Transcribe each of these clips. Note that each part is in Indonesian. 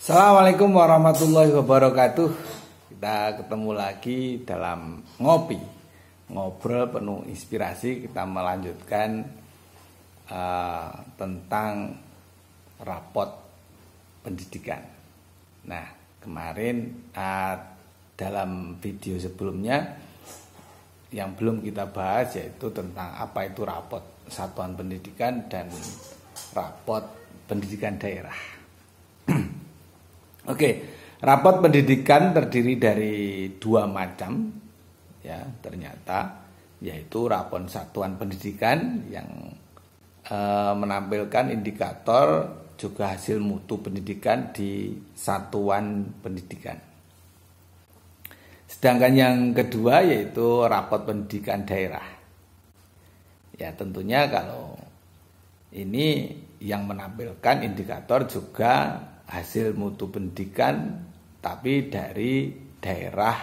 Assalamualaikum warahmatullahi wabarakatuh. Kita ketemu lagi dalam ngobrol penuh inspirasi. Kita melanjutkan tentang rapot pendidikan. Nah, kemarin dalam video sebelumnya yang belum kita bahas yaitu tentang apa itu rapot satuan pendidikan dan rapot pendidikan daerah. Oke, rapot pendidikan terdiri dari dua macam, ya ternyata, yaitu rapot satuan pendidikan yang menampilkan indikator juga hasil mutu pendidikan di satuan pendidikan. Sedangkan yang kedua yaitu rapot pendidikan daerah. Ya tentunya kalau ini yang menampilkan indikator juga hasil mutu pendidikan tapi dari daerah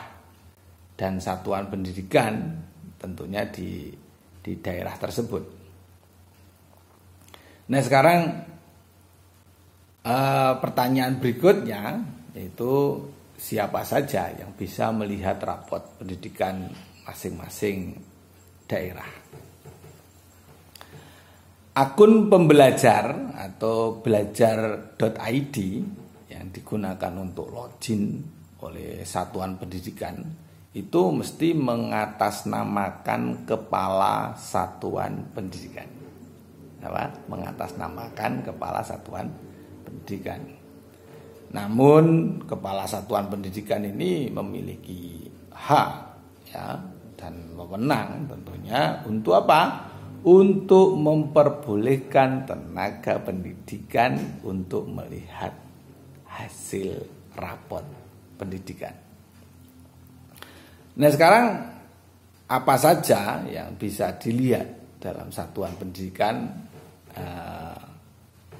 dan satuan pendidikan tentunya di daerah tersebut. Nah sekarang pertanyaan berikutnya yaitu siapa saja yang bisa melihat rapot pendidikan masing-masing daerah. Akun pembelajar atau belajar.id yang digunakan untuk login oleh satuan pendidikan itu mesti mengatasnamakan kepala satuan pendidikan. Apa? Mengatasnamakan kepala satuan pendidikan. Namun kepala satuan pendidikan ini memiliki hak ya dan wewenang tentunya untuk apa? Untuk memperbolehkan tenaga pendidikan untuk melihat hasil rapot pendidikan. Nah sekarang apa saja yang bisa dilihat dalam satuan pendidikan,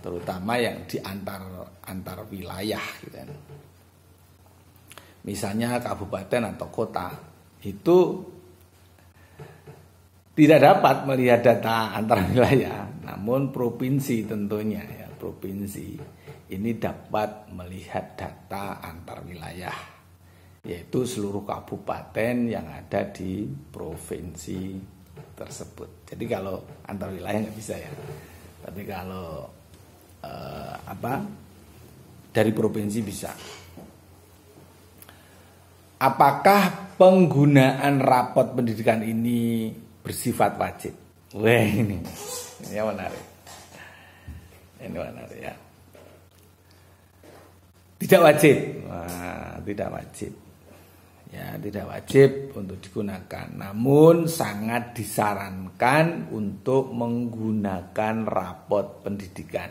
terutama yang di antar wilayah gitu. Misalnya kabupaten atau kota itu tidak dapat melihat data antar wilayah, namun provinsi tentunya ya, provinsi ini dapat melihat data antar wilayah, yaitu seluruh kabupaten yang ada di provinsi tersebut. Jadi kalau antar wilayah nggak bisa ya, tapi kalau dari provinsi bisa. Apakah penggunaan rapot pendidikan ini bersifat wajib? Wah ini menarik. Ini menarik ya. Tidak wajib. Wah, tidak wajib. Ya, tidak wajib untuk digunakan. Namun sangat disarankan untuk menggunakan rapot pendidikan.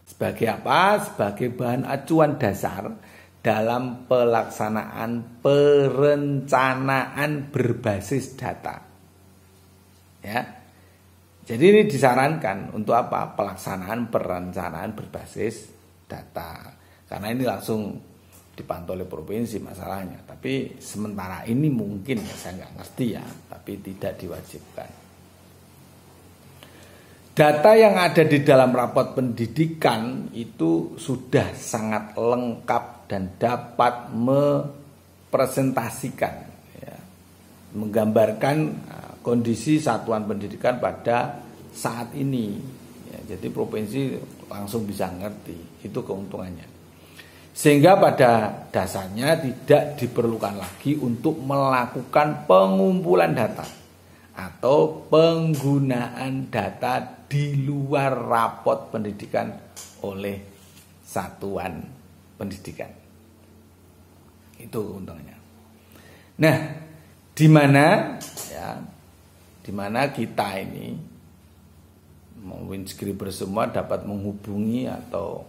Sebagai apa? Sebagai bahan acuan dasar dalam pelaksanaan perencanaan berbasis data. Ya, jadi ini disarankan untuk apa? Pelaksanaan perencanaan berbasis data. Karena ini langsung dipantau oleh provinsi masalahnya. Tapi sementara ini mungkin ya saya nggak ngerti ya, tapi tidak diwajibkan. Data yang ada di dalam rapot pendidikan itu sudah sangat lengkap dan dapat mepresentasikan, ya, menggambarkan kondisi satuan pendidikan pada saat ini. Ya, jadi provinsi langsung bisa ngerti, itu keuntungannya. Sehingga pada dasarnya tidak diperlukan lagi untuk melakukan pengumpulan data atau penggunaan data di luar rapot pendidikan oleh satuan pendidikan. Itu keuntungannya. Nah, di mana kita ini Winscriber semua dapat menghubungi atau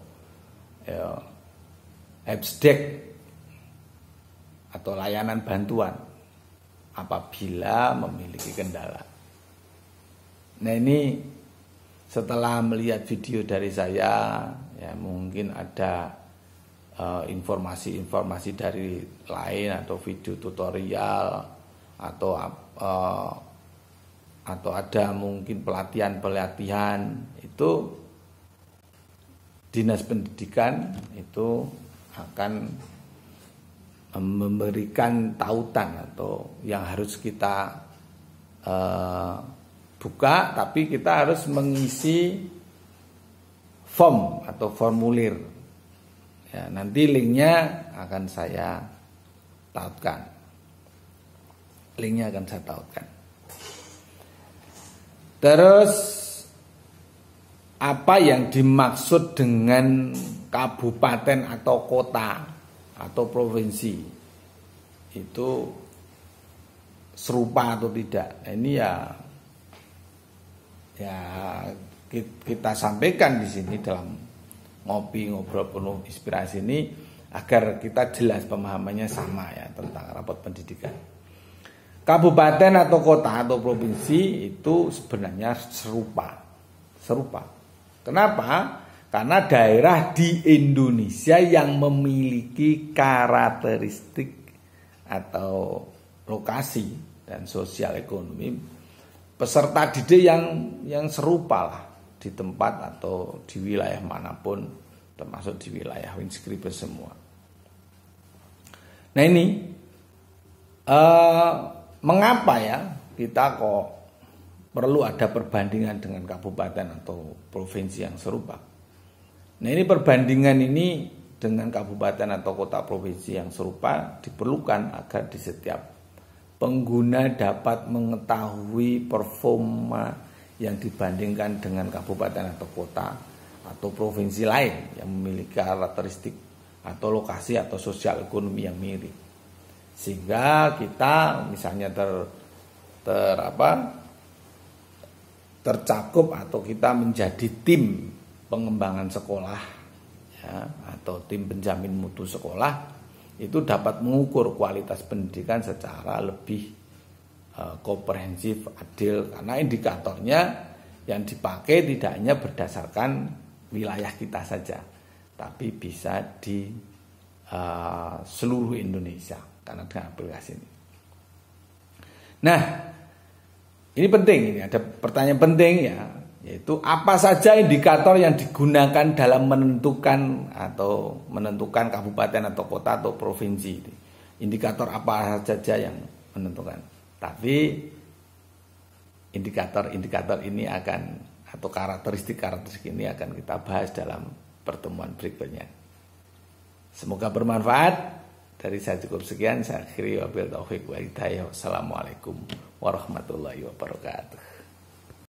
helpdesk atau layanan bantuan apabila memiliki kendala. Nah ini setelah melihat video dari saya, ya mungkin ada informasi-informasi dari lain atau video tutorial atau ada mungkin pelatihan itu Dinas Pendidikan itu akan memberikan tautan atau yang harus kita buka, tapi kita harus mengisi form atau formulir. Ya, nanti linknya akan saya tautkan. Linknya akan saya tautkan. Terus apa yang dimaksud dengan kabupaten atau kota atau provinsi itu serupa atau tidak? Nah, ini ya kita sampaikan di sini dalam ngopi ngobrol penuh inspirasi ini agar kita jelas pemahamannya sama ya tentang rapot pendidikan. Kabupaten atau kota atau provinsi itu sebenarnya serupa. Kenapa? Karena daerah di Indonesia yang memiliki karakteristik atau lokasi dan sosial ekonomi peserta didik yang serupa lah di tempat atau di wilayah manapun, termasuk di wilayah Winscribe semua. Nah ini mengapa ya kita kok perlu ada perbandingan dengan kabupaten atau provinsi yang serupa? Nah ini perbandingan ini dengan kabupaten atau kota provinsi yang serupa diperlukan agar di setiap pengguna dapat mengetahui performa yang dibandingkan dengan kabupaten atau kota atau provinsi lain yang memiliki karakteristik atau lokasi atau sosial ekonomi yang mirip. Sehingga kita misalnya tercakup atau kita menjadi tim pengembangan sekolah ya, atau tim penjamin mutu sekolah itu dapat mengukur kualitas pendidikan secara lebih komprehensif, adil, karena indikatornya yang dipakai tidak hanya berdasarkan wilayah kita saja, tapi bisa di seluruh Indonesia karena dengan aplikasi ini. Nah, ini penting, ini ada pertanyaan penting ya, yaitu apa saja indikator yang digunakan dalam menentukan kabupaten atau kota atau provinsi. Indikator apa saja yang menentukan. Tapi indikator ini atau karakteristik ini akan kita bahas dalam pertemuan berikutnya. Semoga bermanfaat. Dari saya cukup sekian, saya akhiri wabillahi taufiq wal hidayah. Wassalamualaikum warahmatullahi wabarakatuh.